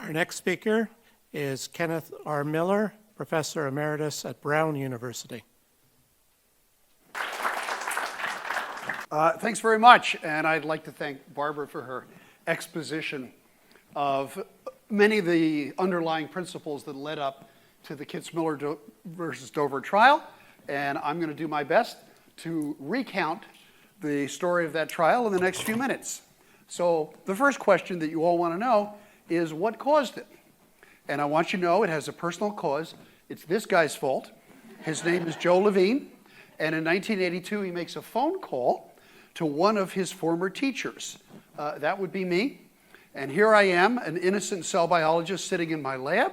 Our next speaker is Kenneth R. Miller, Professor Emeritus at Brown University. Thanks very much, and I'd like to thank Barbara for her exposition of many of the underlying principles that led up to the Kitzmiller versus Dover trial, and I'm going to do my best to recount the story of that trial in the next few minutes. So the first question that you all want to know is what caused it? And I want you to know it has a personal cause. It's this guy's fault. His name is Joe Levine, and in 1982 he makes a phone call to one of his former teachers. That would be me. And here I am, an innocent cell biologist sitting in my lab.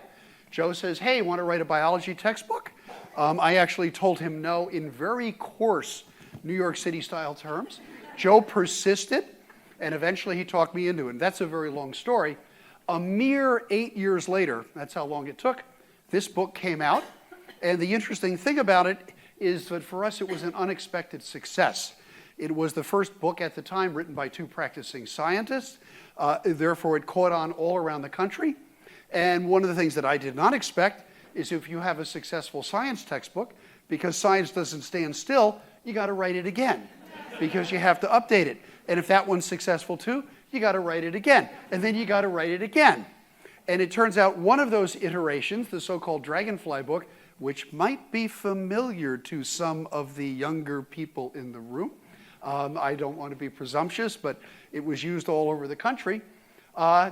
Joe says, hey, want to write a biology textbook? I actually told him no in very coarse New York City style terms. Joe persisted, and eventually he talked me into it. And that's a very long story. A mere 8 years later, that's how long it took, this book came out. And the interesting thing about it is that for us it was an unexpected success. It was the first book at the time written by two practicing scientists. Therefore, it caught on all around the country. And one of the things that I did not expect is if you have a successful science textbook, because science doesn't stand still, you got to write it again because you have to update it. And if that one's successful too, you got to write it again. And then you got to write it again. And it turns out one of those iterations, the so-called Dragonfly book, which might be familiar to some of the younger people in the room, I don't want to be presumptuous, but it was used all over the country.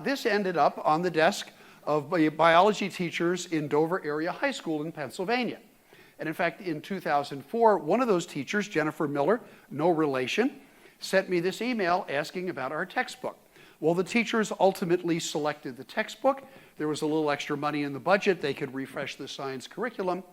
This ended up on the desk of biology teachers in Dover Area High School in Pennsylvania. And in fact, in 2004, one of those teachers, Jennifer Miller, no relation, sent me this email asking about our textbook. Well, the teachers ultimately selected the textbook. There was a little extra money in the budget. They could refresh the science curriculum.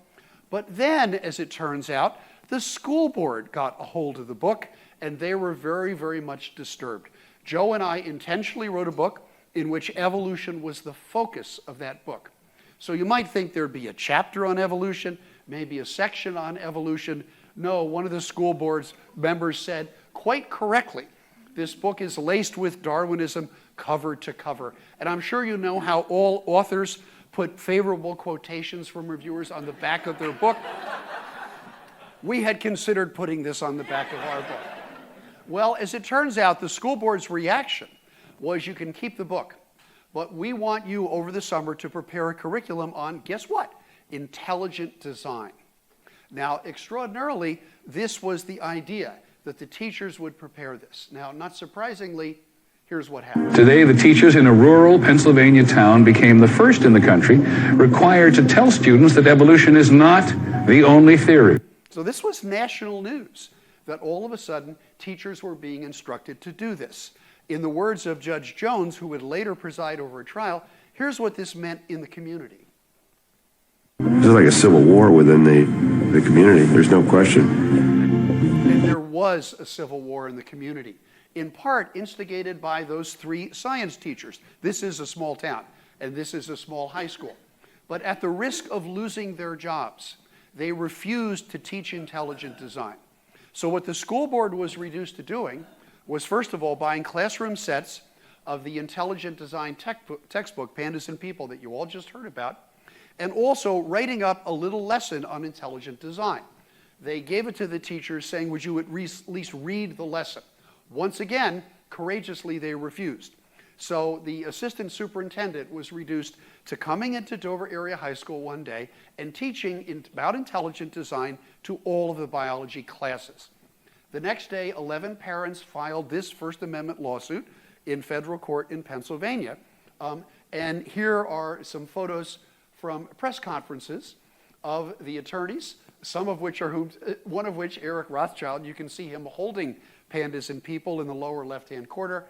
But then, as it turns out, the school board got a hold of the book, and they were very, very much disturbed. Joe and I intentionally wrote a book in which evolution was the focus of that book. So you might think there'd be a chapter on evolution, maybe a section on evolution. No, one of the school board's members said, quite correctly, this book is laced with Darwinism cover to cover. And I'm sure you know how all authors put favorable quotations from reviewers on the back of their book. We had considered putting this on the back of our book. Well, as it turns out, the school board's reaction was you can keep the book, but we want you over the summer to prepare a curriculum on, guess what? Intelligent design. Now, extraordinarily, this was the idea, that the teachers would prepare this. Now, not surprisingly, here's what happened. Today, the teachers in a rural Pennsylvania town became the first in the country required to tell students that evolution is not the only theory. So this was national news, that all of a sudden, teachers were being instructed to do this. In the words of Judge Jones, who would later preside over a trial, here's what this meant in the community. This is like a civil war within the community, there's no question. And there was a civil war in the community, in part instigated by those three science teachers. This is a small town, and this is a small high school. But at the risk of losing their jobs, they refused to teach intelligent design. So what the school board was reduced to doing was, first of all, buying classroom sets of the intelligent design textbook, Pandas and People, that you all just heard about, and also writing up a little lesson on intelligent design. They gave it to the teachers saying, would you at least read the lesson? Once again, courageously, they refused. So the assistant superintendent was reduced to coming into Dover Area High School one day and teaching about intelligent design to all of the biology classes. The next day, 11 parents filed this First Amendment lawsuit in federal court in Pennsylvania. And here are some photos from press conferences of the attorneys, some of which are one of which, Eric Rothschild, you can see him holding Pandas and People in the lower left-hand corner.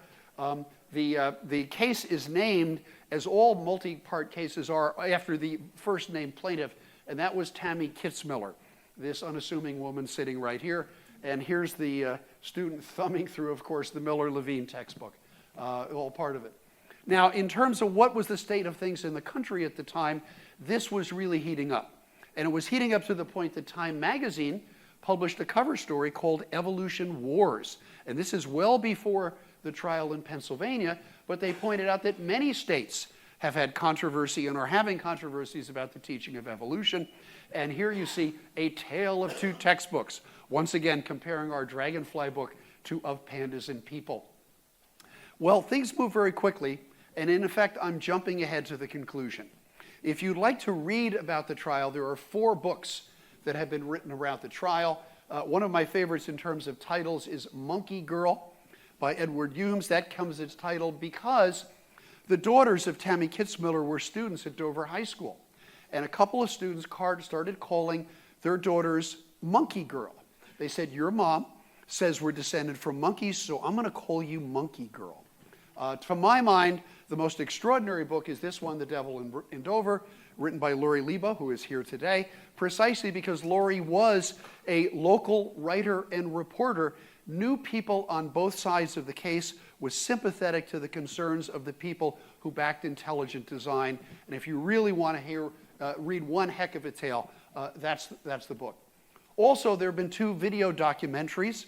The case is named, as all multi-part cases are, after the first named plaintiff, and that was Tammy Kitzmiller, this unassuming woman sitting right here. And here's the student thumbing through, of course, the Miller-Levine textbook, all part of it. Now, in terms of what was the state of things in the country at the time, this was really heating up. And it was heating up to the point that Time magazine published a cover story called Evolution Wars. And this is well before the trial in Pennsylvania, but they pointed out that many states have had controversy and are having controversies about the teaching of evolution. And here you see a tale of two textbooks, once again comparing our dragonfly book to Of Pandas and People. Well, things move very quickly, and in effect, I'm jumping ahead to the conclusion. If you'd like to read about the trial, there are 4 books that have been written around the trial. One of my favorites in terms of titles is Monkey Girl by Edward Humes. That comes its title because the daughters of Tammy Kitzmiller were students at Dover High School. And a couple of students started calling their daughters Monkey Girl. They said, your mom says we're descended from monkeys, so I'm going to call you Monkey Girl. To my mind, the most extraordinary book is this one, The Devil in Dover, written by Lori Liba, who is here today, precisely because Lori was a local writer and reporter, knew people on both sides of the case, was sympathetic to the concerns of the people who backed intelligent design. And if you really want to read one heck of a tale, that's the book. Also, there have been 2 video documentaries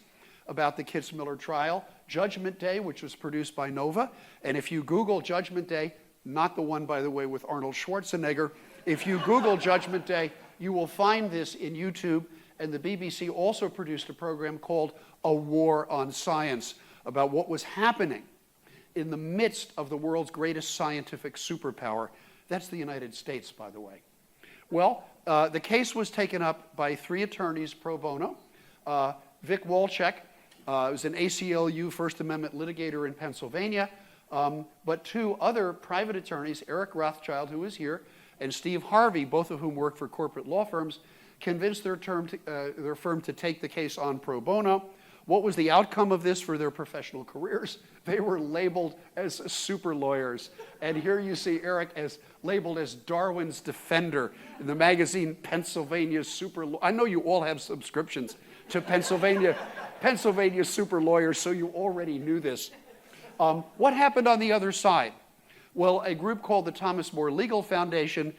about the Kitzmiller trial. Judgment Day, which was produced by Nova. And if you Google Judgment Day, not the one, by the way, with Arnold Schwarzenegger, if you Google Judgment Day, you will find this in YouTube. And the BBC also produced a program called A War on Science about what was happening in the midst of the world's greatest scientific superpower. That's the United States, by the way. Well, the case was taken up by 3 attorneys pro bono. Vic Walczek was an ACLU First Amendment litigator in Pennsylvania, but 2 other private attorneys, Eric Rothschild, who is here, and Steve Harvey, both of whom work for corporate law firms, convinced their firm to take the case on pro bono. What was the outcome of this for their professional careers? They were labeled as super lawyers. And here you see Eric as labeled as Darwin's defender in the magazine Pennsylvania Super Lawyers. I know you all have subscriptions to Pennsylvania Super Lawyers, so you already knew this. What happened on the other side? Well, a group called the Thomas More Legal Foundation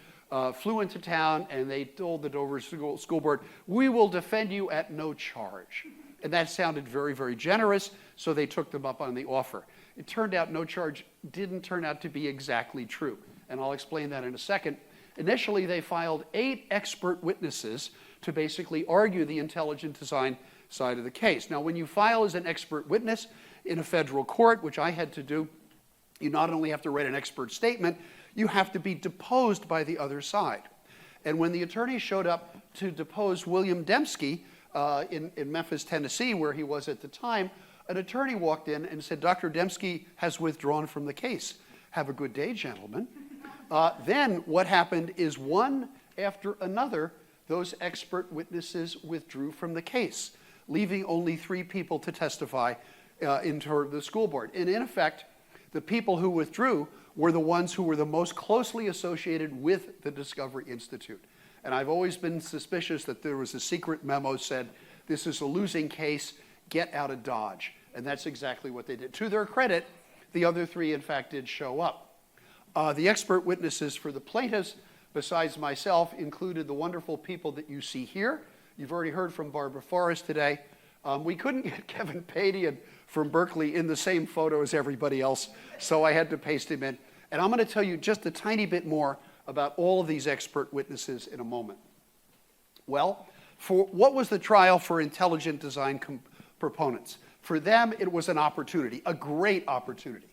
flew into town, and they told the Dover School Board, we will defend you at no charge. And that sounded very, very generous, so they took them up on the offer. It turned out no charge didn't turn out to be exactly true, and I'll explain that in a second. Initially, they filed 8 expert witnesses to basically argue the intelligent design side of the case. Now, when you file as an expert witness in a federal court, which I had to do, you not only have to write an expert statement, you have to be deposed by the other side. And when the attorney showed up to depose William Dembski, in Memphis, Tennessee, where he was at the time, an attorney walked in and said, Dr. Dembski has withdrawn from the case. Have a good day, gentlemen. Then what happened is one after another, those expert witnesses withdrew from the case, leaving only 3 people to testify into the school board. And in effect, the people who withdrew were the ones who were the most closely associated with the Discovery Institute. And I've always been suspicious that there was a secret memo said, this is a losing case, get out of Dodge. And that's exactly what they did. To their credit, the other 3, in fact, did show up. The expert witnesses for the plaintiffs, besides myself, included the wonderful people that you see here. You've already heard from Barbara Forrest today. We couldn't get Kevin Padian from Berkeley in the same photo as everybody else, so I had to paste him in. And I'm going to tell you just a tiny bit more about all of these expert witnesses in a moment. Well, what was the trial for intelligent design proponents? For them, it was an opportunity, a great opportunity.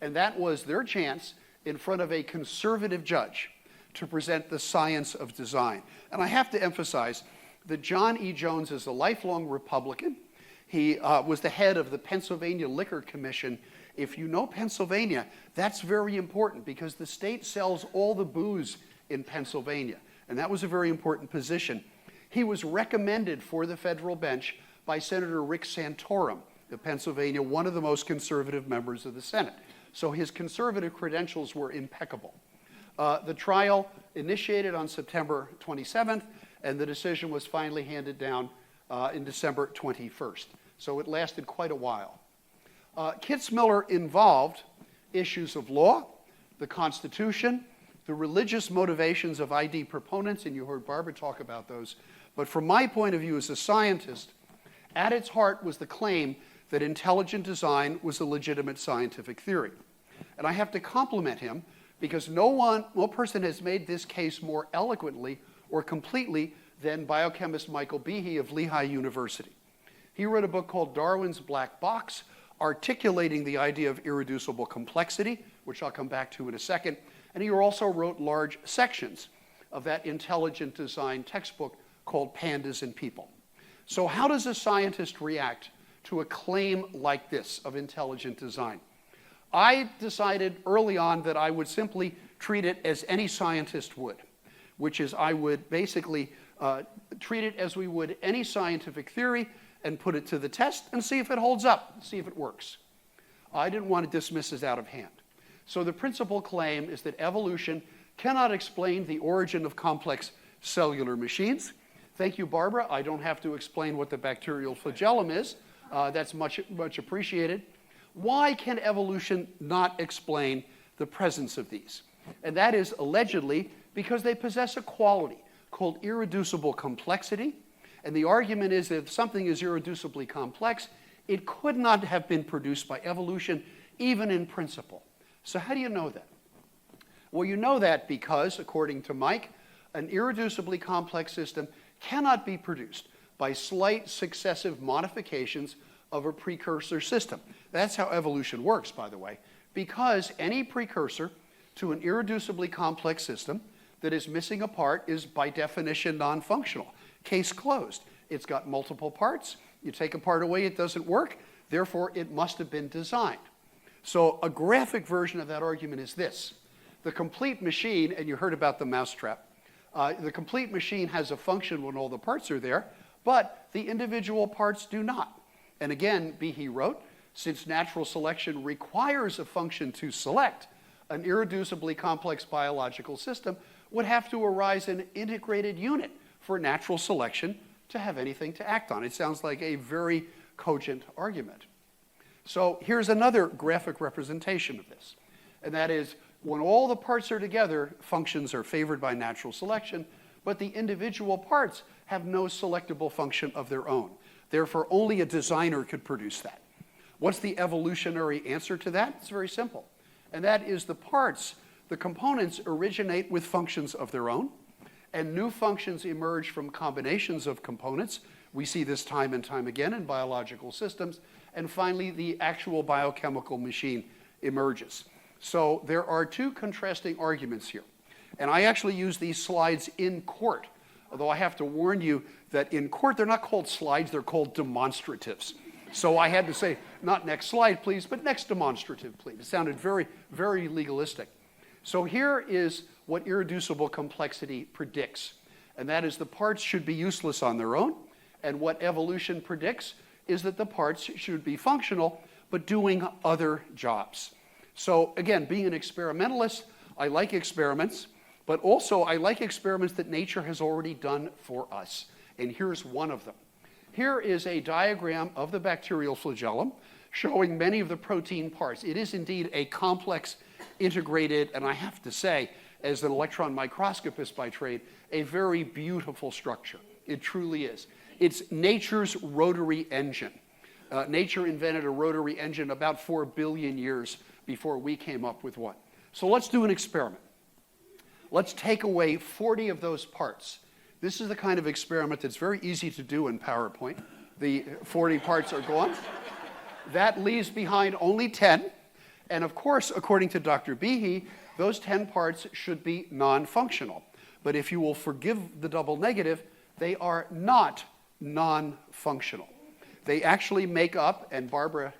And that was their chance in front of a conservative judge to present the science of design. And I have to emphasize that John E. Jones is a lifelong Republican. He was the head of the Pennsylvania Liquor Commission. If you know Pennsylvania, that's very important because the state sells all the booze in Pennsylvania. And that was a very important position. He was recommended for the federal bench by Senator Rick Santorum of Pennsylvania, one of the most conservative members of the Senate. So his conservative credentials were impeccable. The trial initiated on September 27th, and the decision was finally handed down in December 21st. So it lasted quite a while. Kitzmiller involved issues of law, the Constitution, the religious motivations of ID proponents, and you heard Barbara talk about those. But from my point of view as a scientist, at its heart was the claim that intelligent design was a legitimate scientific theory. And I have to compliment him because no person has made this case more eloquently or completely than biochemist Michael Behe of Lehigh University. He wrote a book called Darwin's Black Box, articulating the idea of irreducible complexity, which I'll come back to in a second. And he also wrote large sections of that intelligent design textbook called Pandas and People. So how does a scientist react to a claim like this of intelligent design? I decided early on that I would simply treat it as any scientist would, which is I would basically treat it as we would any scientific theory and put it to the test and see if it holds up, see if it works. I didn't want to dismiss this out of hand. So the principal claim is that evolution cannot explain the origin of complex cellular machines. Thank you, Barbara. I don't have to explain what the bacterial flagellum is. That's much appreciated. Why can evolution not explain the presence of these? And that is allegedly because they possess a quality called irreducible complexity. And the argument is that if something is irreducibly complex, it could not have been produced by evolution, even in principle. So how do you know that? Well, you know that because, according to Mike, an irreducibly complex system cannot be produced by slight successive modifications of a precursor system. That's how evolution works, by the way, because any precursor to an irreducibly complex system that is missing a part is by definition non-functional. Case closed. It's got multiple parts. You take a part away, it doesn't work. Therefore, it must have been designed. So a graphic version of that argument is this. The complete machine, and you heard about the mousetrap, the complete machine has a function when all the parts are there, but the individual parts do not. And again, Behe wrote, since natural selection requires a function to select, an irreducibly complex biological system would have to arise an integrated unit for natural selection to have anything to act on. It sounds like a very cogent argument. So here's another graphic representation of this, and that is when all the parts are together, functions are favored by natural selection, but the individual parts have no selectable function of their own. Therefore, only a designer could produce that. What's the evolutionary answer to that? It's very simple, and that is the parts, the components originate with functions of their own, and new functions emerge from combinations of components. We see this time and time again in biological systems. And finally, the actual biochemical machine emerges. So there are two contrasting arguments here. And I actually use these slides in court, although I have to warn you that in court, they're not called slides, they're called demonstratives. So I had to say, not next slide, please, but next demonstrative, please. It sounded very, very legalistic. So here is what irreducible complexity predicts, and that is the parts should be useless on their own, and what evolution predicts is that the parts should be functional, but doing other jobs. So again, being an experimentalist, I like experiments, but also I like experiments that nature has already done for us, and here's one of them. Here is a diagram of the bacterial flagellum showing many of the protein parts. It is indeed a complex, integrated, and I have to say, as an electron microscopist by trade, a very beautiful structure. It truly is. It's nature's rotary engine. Nature invented a rotary engine about 4 billion years before we came up with one. So let's do an experiment. Let's take away 40 of those parts. This is the kind of experiment that's very easy to do in PowerPoint. The 40 parts are gone. That leaves behind only 10. And of course, according to Dr. Behe, those 10 parts should be non-functional. But if you will forgive the double negative, they are not non-functional. They actually make up, and Barbara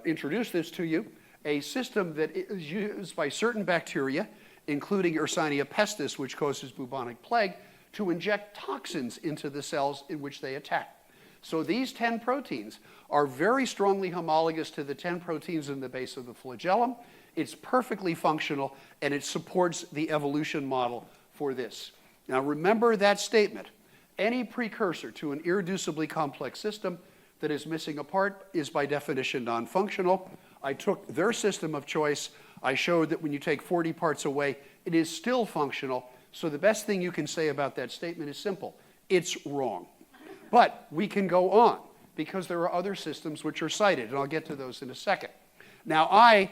introduced this to you, a system that is used by certain bacteria, including Yersinia pestis, which causes bubonic plague, to inject toxins into the cells in which they attack. So these 10 proteins are very strongly homologous to the 10 proteins in the base of the flagellum. It's perfectly functional, and it supports the evolution model for this. Now remember that statement. Any precursor to an irreducibly complex system that is missing a part is by definition non-functional. I took their system of choice. I showed that when you take 40 parts away, it is still functional. So the best thing you can say about that statement is simple. It's wrong. But we can go on because there are other systems which are cited, and I'll get to those in a second. Now I,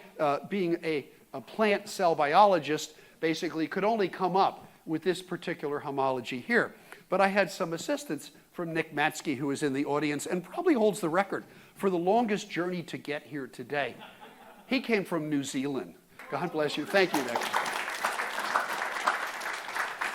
being a a plant cell biologist basically could only come up with this particular homology here. But I had some assistance from Nick Matsky, who is in the audience and probably holds the record for the longest journey to get here today. He came from New Zealand. God bless you. Thank you, Nick.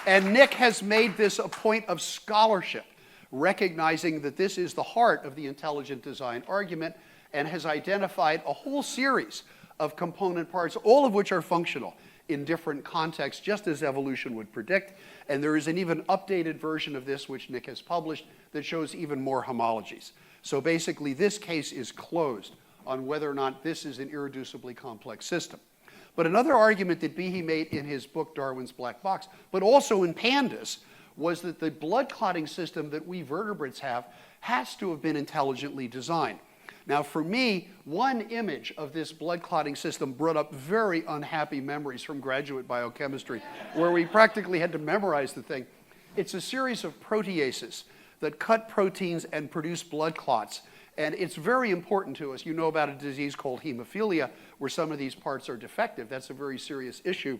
And Nick has made this a point of scholarship, recognizing that this is the heart of the intelligent design argument, and has identified a whole series of component parts, all of which are functional in different contexts, just as evolution would predict. And there is an even updated version of this, which Nick has published, that shows even more homologies. So basically, this case is closed on whether or not this is an irreducibly complex system. But another argument that Behe made in his book, Darwin's Black Box, but also in Pandas, was that the blood clotting system that we vertebrates have has to have been intelligently designed. Now, for me, one image of this blood clotting system brought up very unhappy memories from graduate biochemistry, where we practically had to memorize the thing. It's a series of proteases that cut proteins and produce blood clots. And it's very important to us. You know about a disease called hemophilia, where some of these parts are defective. That's a very serious issue.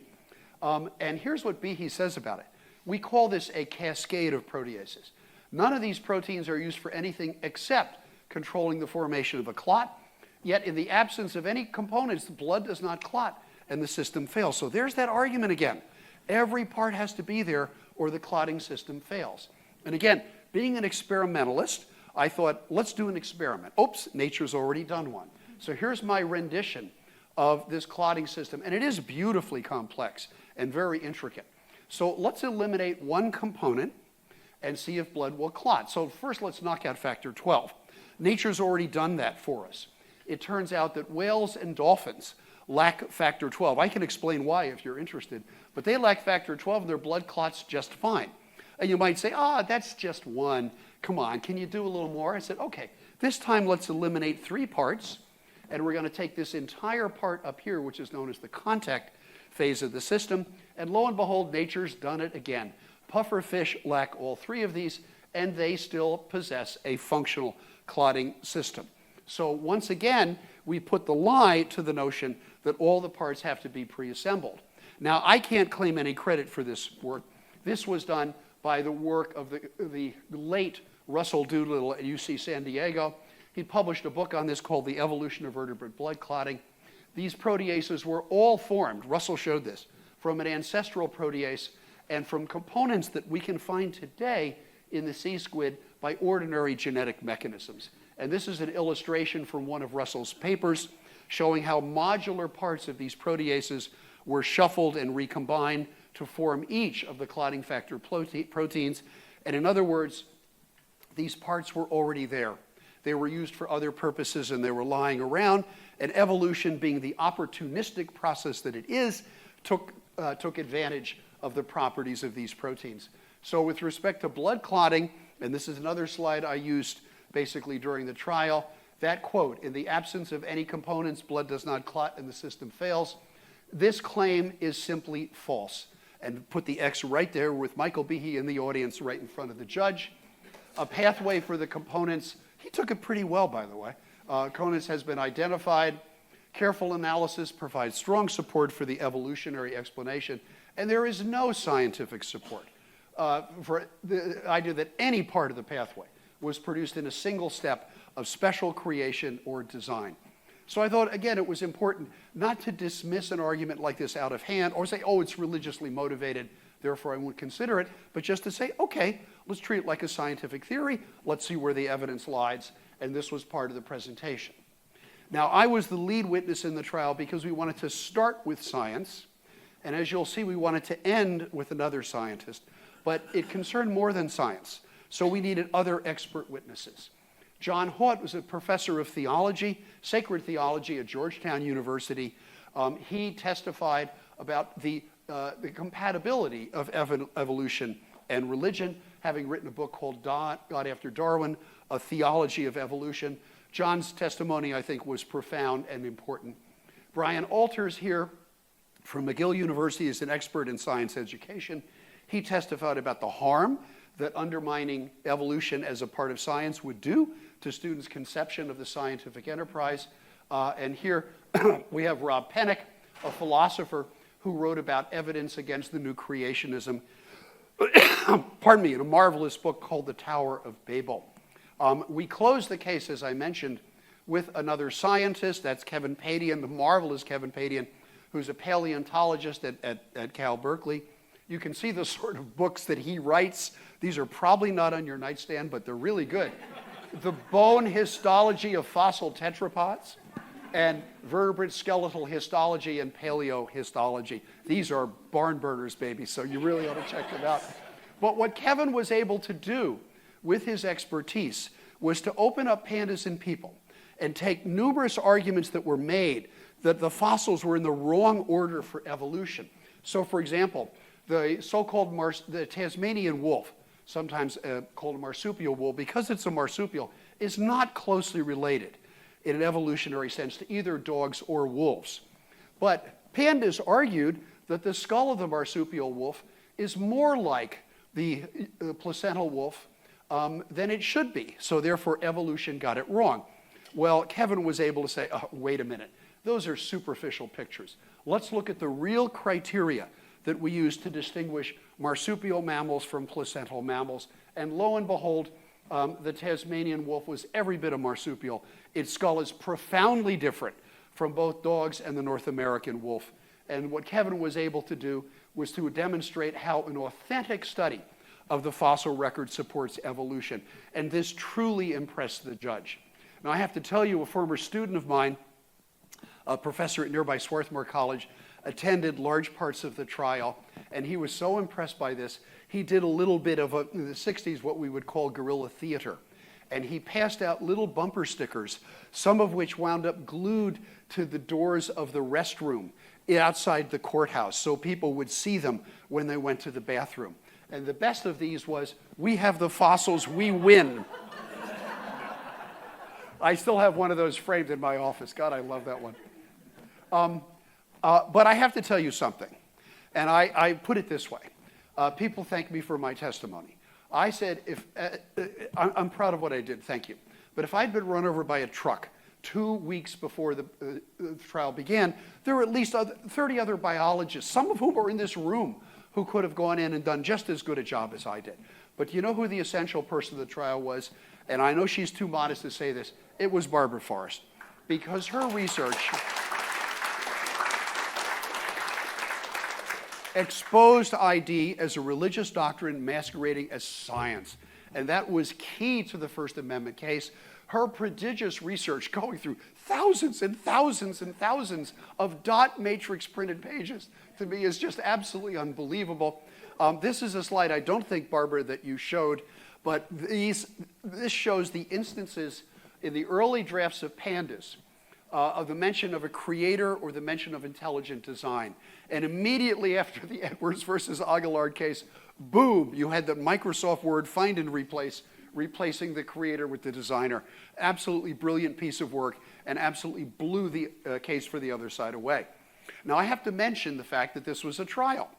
And here's what Behe says about it. We call this a cascade of proteases. None of these proteins are used for anything except controlling the formation of a clot. Yet in the absence of any components, the blood does not clot, and the system fails. So there's that argument again. Every part has to be there, or the clotting system fails. And again, being an experimentalist, I thought, let's do an experiment. Oops, nature's already done one. So here's my rendition of this clotting system, and it is beautifully complex and very intricate. So let's eliminate one component and see if blood will clot. So first, let's knock out factor 12. Nature's already done that for us. It turns out that whales and dolphins lack factor 12. I can explain why if you're interested, but they lack factor 12 and their blood clots just fine. And you might say, that's just one. Come on, can you do a little more? I said, okay, this time let's eliminate 3 parts, and we're going to take this entire part up here, which is known as the contact phase of the system, and lo and behold, nature's done it again. Pufferfish lack all 3 of these, and they still possess a functional clotting system. So once again, we put the lie to the notion that all the parts have to be pre-assembled. Now, I can't claim any credit for this work. This was done by the work of the late Russell Doolittle at UC San Diego. He published a book on this called The Evolution of Vertebrate Blood Clotting. These proteases were all formed, Russell showed this, from an ancestral protease and from components that we can find today in the sea squid by ordinary genetic mechanisms. And this is an illustration from one of Russell's papers showing how modular parts of these proteases were shuffled and recombined to form each of the clotting factor proteins. And in other words, these parts were already there. They were used for other purposes and they were lying around. And evolution, being the opportunistic process that it is, took advantage of the properties of these proteins. So with respect to blood clotting, and this is another slide I used basically during the trial, that quote, "In the absence of any components, blood does not clot and the system fails," this claim is simply false. And put the X right there with Michael Behe in the audience right in front of the judge. A pathway for the components, he took it pretty well, by the way. Components has been identified. Careful analysis provides strong support for the evolutionary explanation, and there is no scientific support for the idea that any part of the pathway was produced in a single step of special creation or design. So I thought, again, it was important not to dismiss an argument like this out of hand or say, it's religiously motivated, therefore I won't consider it, but just to say, okay, let's treat it like a scientific theory. Let's see where the evidence lies. And this was part of the presentation. Now, I was the lead witness in the trial because we wanted to start with science. And as you'll see, we wanted to end with another scientist. But it concerned more than science. So we needed other expert witnesses. John Haught was a professor of theology, sacred theology at Georgetown University. He testified about the compatibility of evolution and religion, having written a book called God After Darwin, A Theology of Evolution. John's testimony, I think, was profound and important. Brian Alters here from McGill University is an expert in science education. He testified about the harm that undermining evolution as a part of science would do to students' conception of the scientific enterprise. And here we have Rob Pennock, a philosopher who wrote about evidence against the new creationism, pardon me, in a marvelous book called The Tower of Babel. We closed the case, as I mentioned, with another scientist. That's Kevin Padian, the marvelous Kevin Padian, who's a paleontologist at Cal Berkeley. You can see the sort of books that he writes. These are probably not on your nightstand, but they're really good. The Bone Histology of Fossil Tetrapods and Vertebrate Skeletal Histology and Paleohistology. These are barn burners, baby, so you really ought to check them out. But what Kevin was able to do with his expertise was to open up pandas in people and take numerous arguments that were made that the fossils were in the wrong order for evolution. So, for example, the so-called the Tasmanian wolf, sometimes called a marsupial wolf, because it's a marsupial, is not closely related in an evolutionary sense to either dogs or wolves. But pandas argued that the skull of the marsupial wolf is more like the placental wolf than it should be. So therefore, evolution got it wrong. Well, Kevin was able to say, oh, wait a minute. Those are superficial pictures. Let's look at the real criteria that we use to distinguish marsupial mammals from placental mammals. And lo and behold, the Tasmanian wolf was every bit a marsupial. Its skull is profoundly different from both dogs and the North American wolf. And what Kevin was able to do was to demonstrate how an authentic study of the fossil record supports evolution. And this truly impressed the judge. Now, I have to tell you, a former student of mine, a professor at nearby Swarthmore College, attended large parts of the trial, and he was so impressed by this, he did a little bit of, in the 60s, what we would call guerrilla theater. And he passed out little bumper stickers, some of which wound up glued to the doors of the restroom outside the courthouse, so people would see them when they went to the bathroom. And the best of these was, "We have the fossils, we win." I still have one of those framed in my office. God, I love that one. But I have to tell you something, and I put it this way. People thank me for my testimony. I said, I'm proud of what I did, thank you. But if I'd been run over by a truck 2 weeks before the trial began, there were at least 30 other biologists, some of whom were in this room, who could have gone in and done just as good a job as I did. But you know who the essential person of the trial was? And I know she's too modest to say this. It was Barbara Forrest, because her research exposed ID as a religious doctrine masquerading as science. And that was key to the First Amendment case. Her prodigious research, going through thousands and thousands and thousands of dot matrix printed pages, to me is just absolutely unbelievable. This is a slide I don't think, Barbara, that you showed, but this shows the instances in the early drafts of pandas of the mention of a creator or the mention of intelligent design. And immediately after the Edwards versus Aguilar case, boom, you had the Microsoft Word find and replace, replacing the creator with the designer. Absolutely brilliant piece of work, and absolutely blew the case for the other side away. Now, I have to mention the fact that this was a trial.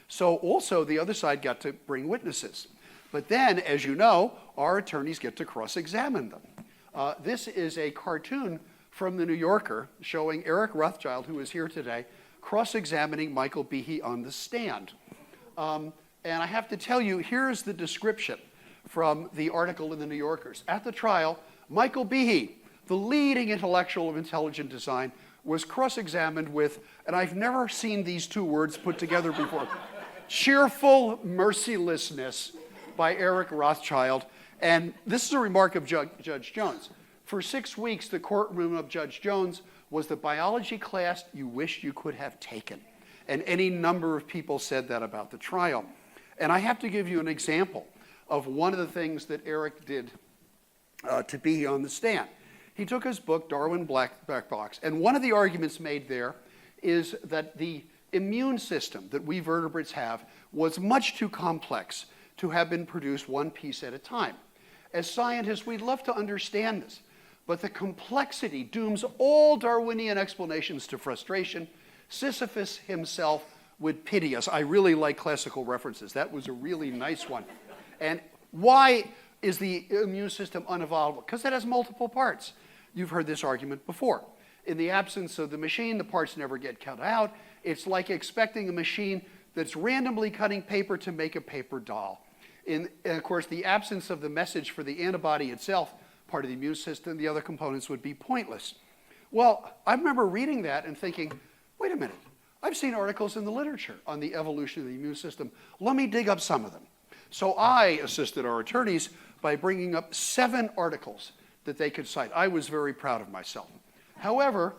So also the other side got to bring witnesses. But then, as you know, our attorneys get to cross-examine them. This is a cartoon from the New Yorker showing Eric Rothschild, who is here today, cross-examining Michael Behe on the stand. And I have to tell you, here's the description from the article in the New Yorkers. At the trial, Michael Behe, the leading intellectual of intelligent design, was cross-examined with, and I've never seen these two words put together before, cheerful mercilessness by Eric Rothschild. And this is a remark of Judge Jones. For 6 weeks, the courtroom of Judge Jones was the biology class you wished you could have taken. And any number of people said that about the trial. And I have to give you an example of one of the things that Eric did to be on the stand. He took his book, Darwin Black Box, and one of the arguments made there is that the immune system that we vertebrates have was much too complex to have been produced one piece at a time. As scientists, we'd love to understand this, but the complexity dooms all Darwinian explanations to frustration. Sisyphus himself would pity us. I really like classical references. That was a really nice one. And why is the immune system unevolvable? Because it has multiple parts. You've heard this argument before. In the absence of the machine, the parts never get cut out. It's like expecting a machine that's randomly cutting paper to make a paper doll. And of course, the absence of the message for the antibody itself, part of the immune system, the other components would be pointless. Well, I remember reading that and thinking, wait a minute, I've seen articles in the literature on the evolution of the immune system. Let me dig up some of them. So I assisted our attorneys by bringing up 7 articles that they could cite. I was very proud of myself. However,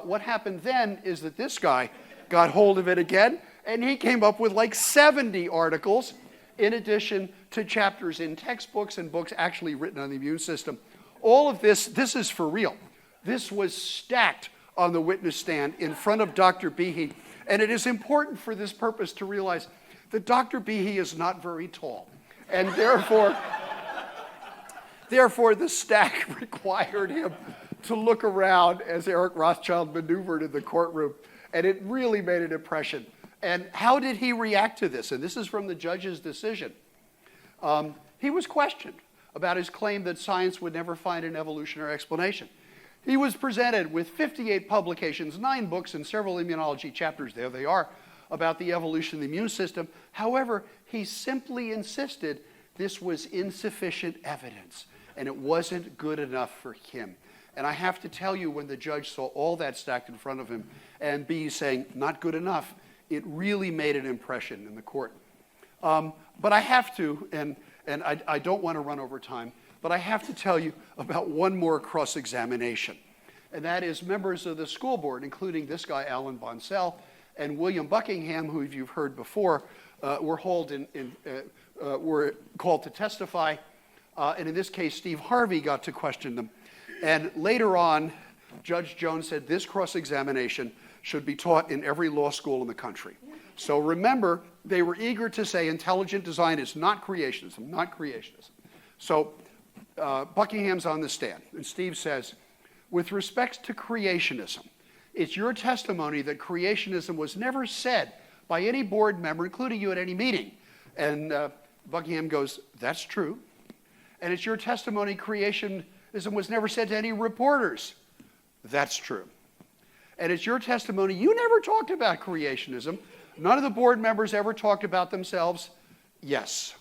what happened then is that this guy got hold of it again, and he came up with like 70 articles in addition to chapters in textbooks and books actually written on the immune system. All of this is for real. This was stacked on the witness stand in front of Dr. Behe, and it is important for this purpose to realize that Dr. Behe is not very tall, and therefore the stack required him to look around as Eric Rothschild maneuvered in the courtroom, and it really made an impression. And how did he react to this? And this is from the judge's decision. He was questioned about his claim that science would never find an evolutionary explanation. He was presented with 58 publications, 9 books, and several immunology chapters, there they are, about the evolution of the immune system. However, he simply insisted this was insufficient evidence, and it wasn't good enough for him. And I have to tell you, when the judge saw all that stacked in front of him, and B saying, not good enough, it really made an impression in the court. But I have to, and I don't want to run over time, but I have to tell you about one more cross-examination. And that is members of the school board, including this guy, Alan Bonsell, and William Buckingham, who you've heard before, were called to testify. And in this case, Steve Harvey got to question them. And later on, Judge Jones said this cross-examination should be taught in every law school in the country. So remember, they were eager to say intelligent design is not creationism, not creationism. So Buckingham's on the stand, and Steve says, with respect to creationism, it's your testimony that creationism was never said by any board member, including you at any meeting. And Buckingham goes, that's true. And it's your testimony creationism was never said to any reporters. That's true. And it's your testimony you never talked about creationism. None of the board members ever talked about themselves. Yes.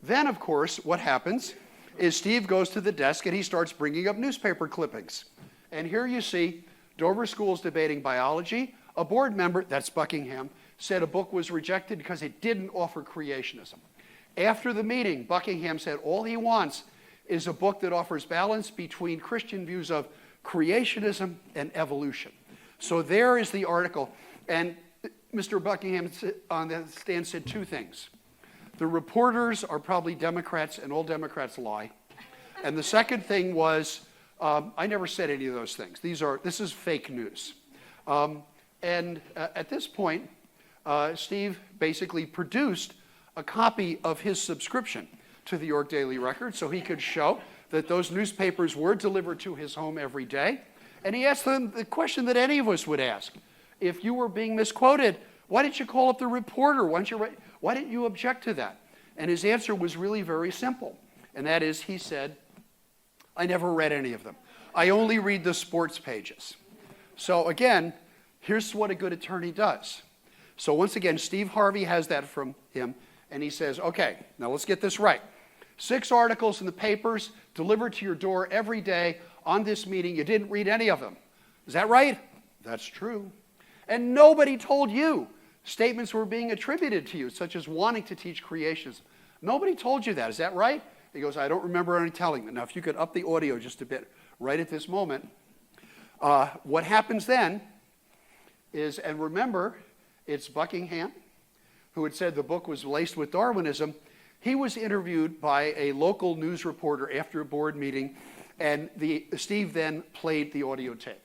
Then, of course, what happens is Steve goes to the desk and he starts bringing up newspaper clippings. And here you see Dover School's debating biology. A board member, that's Buckingham, said a book was rejected because it didn't offer creationism. After the meeting, Buckingham said all he wants is a book that offers balance between Christian views of creationism and evolution. So there is the article. And Mr. Buckingham on the stand said 2 things. The reporters are probably Democrats, and all Democrats lie. And the second thing was, I never said any of those things. This is fake news. At this point, Steve basically produced a copy of his subscription to the York Daily Record so he could show that those newspapers were delivered to his home every day. And he asked them the question that any of us would ask. If you were being misquoted, why didn't you call up the reporter? Why didn't you object to that? And his answer was really very simple. And that is, he said, I never read any of them. I only read the sports pages. So again, here's what a good attorney does. So once again, Steve Harvey has that from him, and he says, okay, now let's get this right. 6 articles in the papers delivered to your door every day on this meeting. You didn't read any of them. Is that right? That's true. And nobody told you statements were being attributed to you, such as wanting to teach creationism. Nobody told you that. Is that right? He goes, I don't remember any telling me. Now, if you could up the audio just a bit right at this moment. What happens then is, and remember, it's Buckingham who had said the book was laced with Darwinism. He was interviewed by a local news reporter after a board meeting, and Steve then played the audio tape.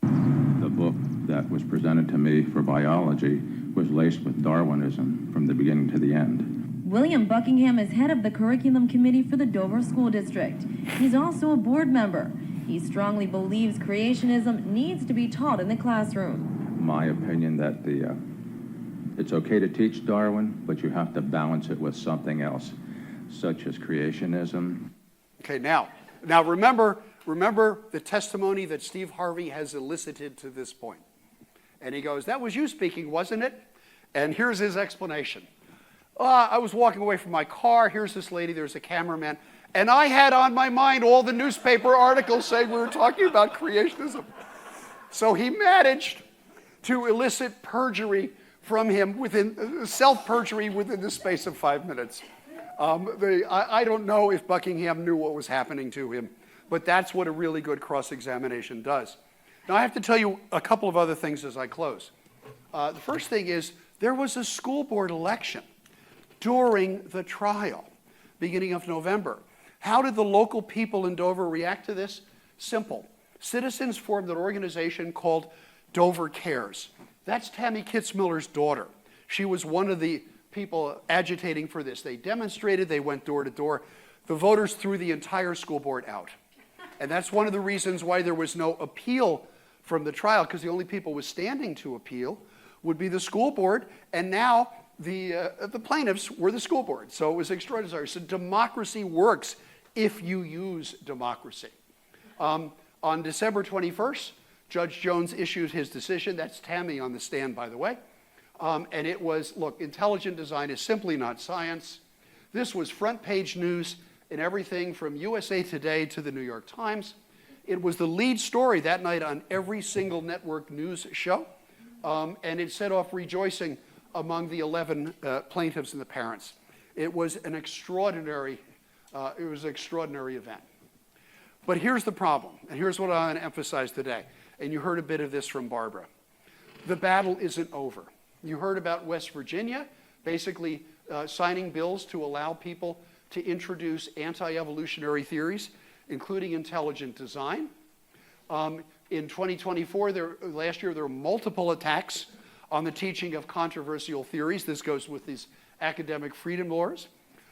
The book that was presented to me for biology was laced with Darwinism from the beginning to the end. William Buckingham is head of the curriculum committee for the Dover School District. He's also a board member. He strongly believes creationism needs to be taught in the classroom. My opinion that it's okay to teach Darwin, but you have to balance it with something else, such as creationism. Okay, now remember, remember the testimony that Steve Harvey has elicited to this point. And he goes, that was you speaking, wasn't it? And here's his explanation. I was walking away from my car. Here's this lady. There's a cameraman. And I had on my mind all the newspaper articles saying we were talking about creationism. So he managed to elicit perjury from him self-perjury within the space of 5 minutes. I don't know if Buckingham knew what was happening to him, but that's what a really good cross-examination does. Now, I have to tell you a couple of other things as I close. The first thing is there was a school board election during the trial, beginning of November. How did the local people in Dover react to this? Simple. Citizens formed an organization called Dover Cares. That's Tammy Kitzmiller's daughter. She was one of the people agitating for this. They demonstrated, they went door to door. The voters threw the entire school board out. And that's one of the reasons why there was no appeal from the trial, because the only people withstanding to appeal would be the school board, and now the plaintiffs were the school board. So it was extraordinary. So democracy works if you use democracy. On December 21st, Judge Jones issued his decision. That's Tammy on the stand, by the way. And it was, look, intelligent design is simply not science. This was front page news in everything from USA Today to the New York Times. It was the lead story that night on every single network news show. And it set off rejoicing among the 11 plaintiffs and the parents. It was an extraordinary event. But here's the problem, and here's what I want to emphasize today. And you heard a bit of this from Barbara. The battle isn't over. You heard about West Virginia basically signing bills to allow people to introduce anti-evolutionary theories, including intelligent design. In 2024, last year, there were multiple attacks on the teaching of controversial theories. This goes with these academic freedom laws.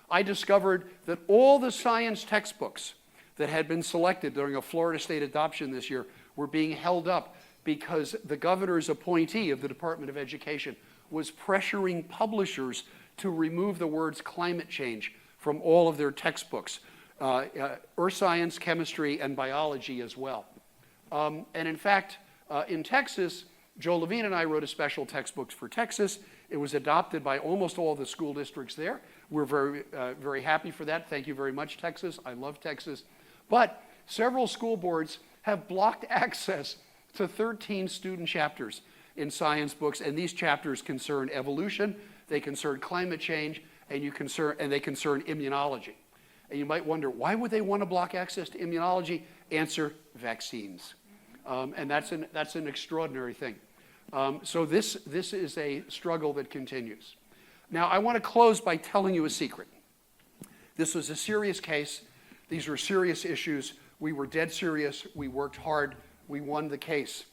I discovered that all the science textbooks that had been selected during a Florida state adoption this year were being held up because the governor's appointee of the Department of Education was pressuring publishers to remove the words climate change from all of their textbooks, earth science, chemistry, and biology as well. And in fact, in Texas, Joe Levine and I wrote a special textbook for Texas. It was adopted by almost all the school districts there. We're very happy for that. Thank you very much, Texas. I love Texas. But several school boards have blocked access to 13 student chapters in science books, and these chapters concern evolution, they concern climate change, and they concern immunology. And you might wonder, why would they want to block access to immunology? Answer, vaccines. And that's an extraordinary thing. So this is a struggle that continues. Now, I want to close by telling you a secret. This was a serious case. These were serious issues. We were dead serious. We worked hard. We won the case.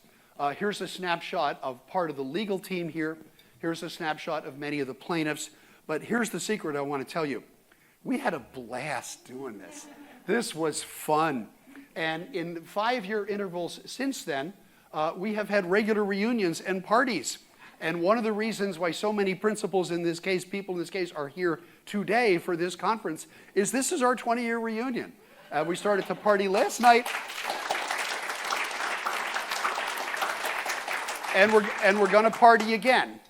Here's a snapshot of part of the legal team here. Here's a snapshot of many of the plaintiffs. But here's the secret I want to tell you. We had a blast doing this. This was fun. And in 5-year intervals since then, we have had regular reunions and parties. And one of the reasons why so many principals in this case, people in this case, are here today for this conference is this is our 20-year reunion. We started to party last night. And we're going to party again.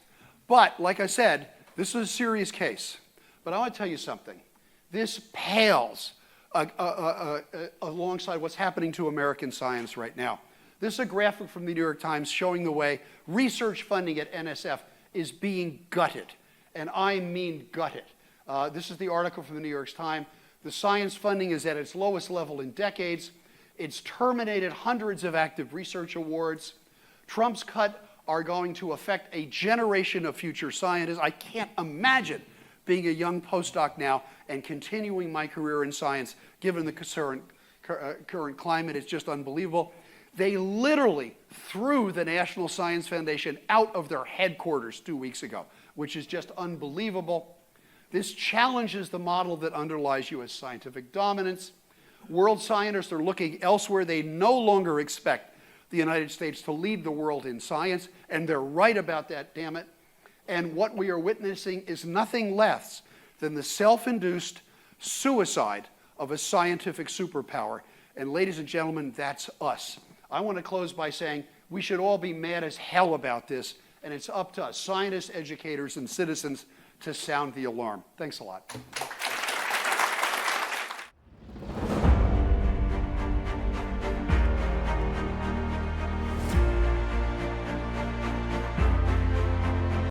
But, like I said, this is a serious case. But I want to tell you something. This pales alongside what's happening to American science right now. This is a graphic from the New York Times showing the way research funding at NSF is being gutted. And I mean gutted. This is the article from the New York Times. The science funding is at its lowest level in decades. It's terminated hundreds of active research awards. Trump's cut are going to affect a generation of future scientists. I can't imagine being a young postdoc now and continuing my career in science, given the current climate. It's just unbelievable. They literally threw the National Science Foundation out of their headquarters 2 weeks ago, which is just unbelievable. This challenges the model that underlies U.S. scientific dominance. World scientists are looking elsewhere. They no longer expect the United States to lead the world in science, and they're right about that, damn it. And what we are witnessing is nothing less than the self-induced suicide of a scientific superpower. And ladies and gentlemen, that's us. I want to close by saying we should all be mad as hell about this, and it's up to us, scientists, educators, and citizens, to sound the alarm. Thanks a lot.